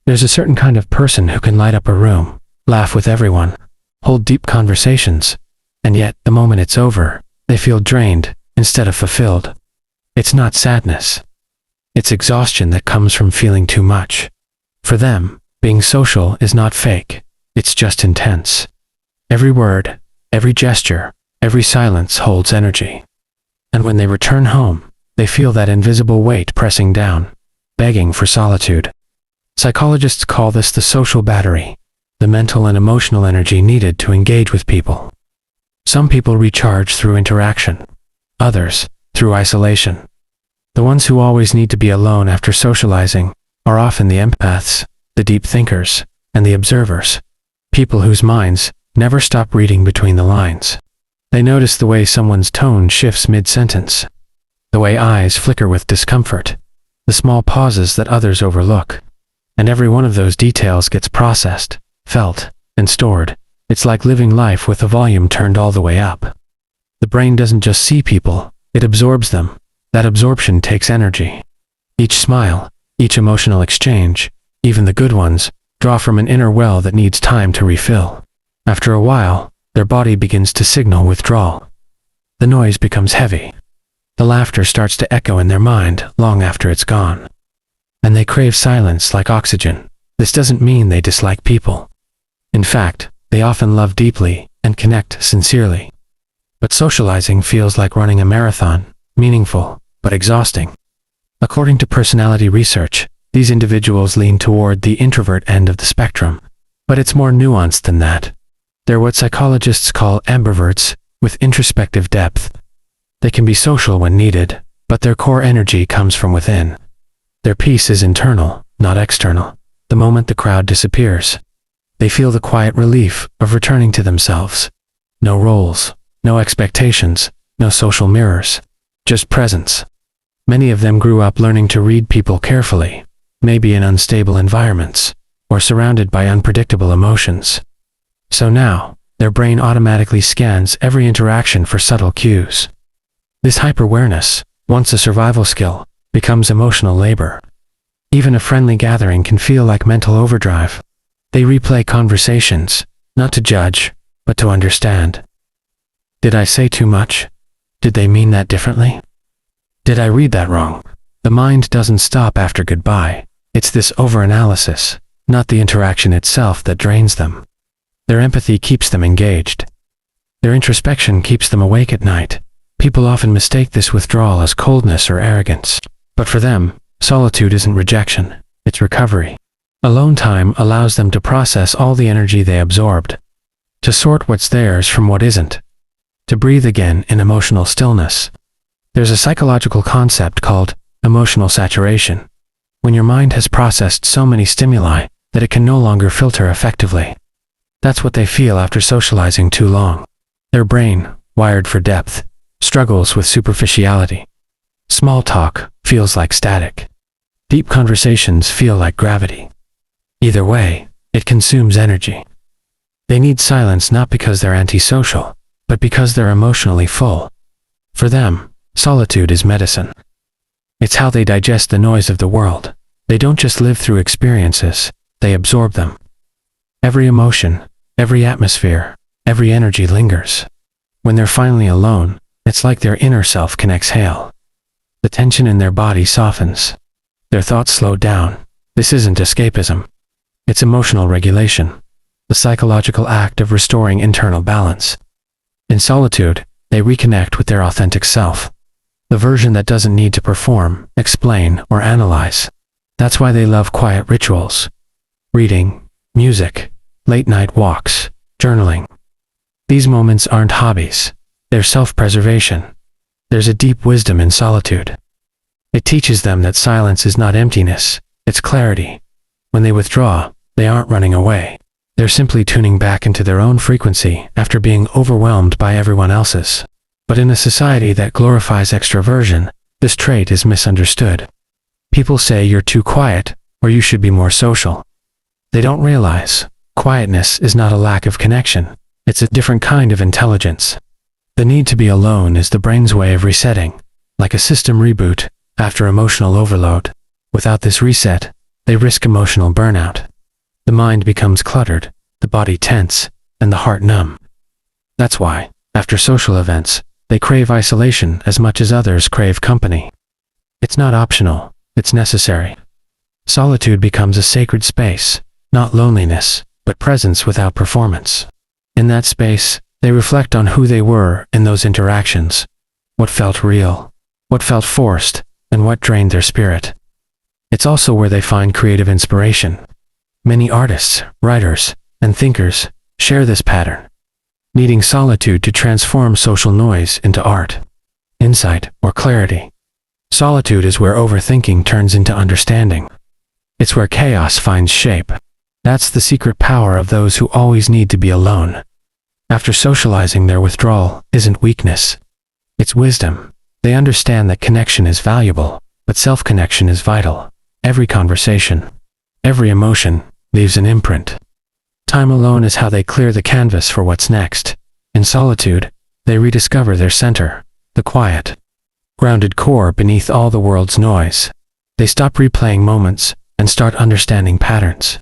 There's a certain kind of person who can light up a room, laugh with everyone, hold deep conversations, and yet, the moment it's over, they feel drained instead of fulfilled. It's not sadness. It's exhaustion that comes from feeling too much. For them, being social is not fake, it's just intense. Every word, every gesture, every silence holds energy. And when they return home, they feel that invisible weight pressing down, begging for solitude. Psychologists call this the social battery, the mental and emotional energy needed to engage with people. Some people recharge through interaction, others through isolation. The ones who always need to be alone after socializing are often the empaths, the deep thinkers, and the observers, people whose minds never stop reading between the lines. They notice the way someone's tone shifts mid-sentence, the way eyes flicker with discomfort, the small pauses that others overlook. And every one of those details gets processed, felt, and stored. It's like living life with the volume turned all the way up. The brain doesn't just see people, it absorbs them. That absorption takes energy. Each smile, each emotional exchange, even the good ones, draw from an inner well that needs time to refill. After a while, their body begins to signal withdrawal. The noise becomes heavy. The laughter starts to echo in their mind long after it's gone. And they crave silence like oxygen. This doesn't mean they dislike people. In fact, they often love deeply and connect sincerely. But socializing feels like running a marathon, meaningful, but exhausting. According to personality research, these individuals lean toward the introvert end of the spectrum. But it's more nuanced than that. They're what psychologists call ambiverts, with introspective depth. They can be social when needed, but their core energy comes from within. Their peace is internal, not external. The moment the crowd disappears, they feel the quiet relief of returning to themselves. No roles, no expectations, no social mirrors, just presence. Many of them grew up learning to read people carefully, maybe in unstable environments, or surrounded by unpredictable emotions. So now, their brain automatically scans every interaction for subtle cues. This hyper-awareness, once a survival skill, becomes emotional labor. Even a friendly gathering can feel like mental overdrive. They replay conversations, not to judge, but to understand. Did I say too much? Did they mean that differently? Did I read that wrong? The mind doesn't stop after goodbye. It's this overanalysis, not the interaction itself, that drains them. Their empathy keeps them engaged. Their introspection keeps them awake at night. People often mistake this withdrawal as coldness or arrogance. But for them, solitude isn't rejection, it's recovery. Alone time allows them to process all the energy they absorbed, to sort what's theirs from what isn't, to breathe again in emotional stillness. There's a psychological concept called emotional saturation, when your mind has processed so many stimuli that it can no longer filter effectively. That's what they feel after socializing too long. Their brain, wired for depth, struggles with superficiality. Small talk feels like static. Deep conversations feel like gravity. Either way, it consumes energy. They need silence not because they're antisocial, but because they're emotionally full. For them, solitude is medicine. It's how they digest the noise of the world. They don't just live through experiences, they absorb them. Every emotion, every atmosphere, every energy lingers. When they're finally alone, it's like their inner self can exhale. The tension in their body softens. Their thoughts slow down. This isn't escapism. It's emotional regulation, the psychological act of restoring internal balance. In solitude, they reconnect with their authentic self, the version that doesn't need to perform, explain, or analyze. That's why they love quiet rituals, reading, music, late-night walks, journaling. These moments aren't hobbies, they're self-preservation. There's a deep wisdom in solitude. It teaches them that silence is not emptiness, it's clarity. When they withdraw, they aren't running away. They're simply tuning back into their own frequency after being overwhelmed by everyone else's. But in a society that glorifies extroversion, this trait is misunderstood. People say you're too quiet, or you should be more social. They don't realize, quietness is not a lack of connection, it's a different kind of intelligence. The need to be alone is the brain's way of resetting, like a system reboot after emotional overload. Without this reset, they risk emotional burnout. The mind becomes cluttered, the body tense, and the heart numb. That's why, after social events, they crave isolation as much as others crave company. It's not optional, it's necessary. Solitude becomes a sacred space, not loneliness, but presence without performance. In that space, they reflect on who they were in those interactions, what felt real, what felt forced, and what drained their spirit. It's also where they find creative inspiration. Many artists, writers, and thinkers share this pattern, needing solitude to transform social noise into art, insight, or clarity. Solitude is where overthinking turns into understanding. It's where chaos finds shape. That's the secret power of those who always need to be alone. After socializing, their withdrawal isn't weakness. It's wisdom. They understand that connection is valuable, but self-connection is vital. Every conversation, every emotion, leaves an imprint. Time alone is how they clear the canvas for what's next. In solitude, they rediscover their center, the quiet, grounded core beneath all the world's noise. They stop replaying moments and start understanding patterns.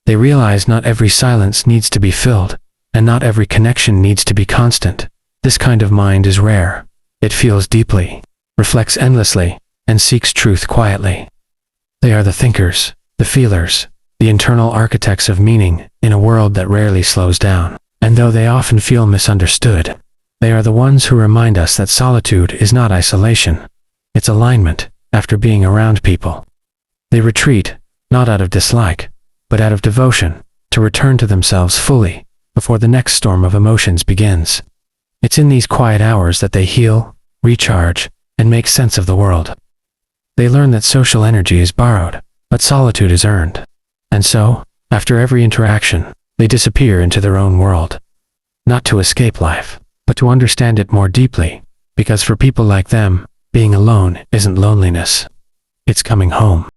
They realize not every silence needs to be filled, and not every connection needs to be constant. This kind of mind is rare. It feels deeply, reflects endlessly, and seeks truth quietly. They are the thinkers, the feelers, the internal architects of meaning in a world that rarely slows down. And though they often feel misunderstood, they are the ones who remind us that solitude is not isolation. It's alignment after being around people. They retreat, not out of dislike, but out of devotion, to return to themselves fully before the next storm of emotions begins. It's in these quiet hours that they heal, recharge, and make sense of the world. They learn that social energy is borrowed, but solitude is earned. And so, after every interaction, they disappear into their own world. Not to escape life, but to understand it more deeply, because for people like them, being alone isn't loneliness. It's coming home.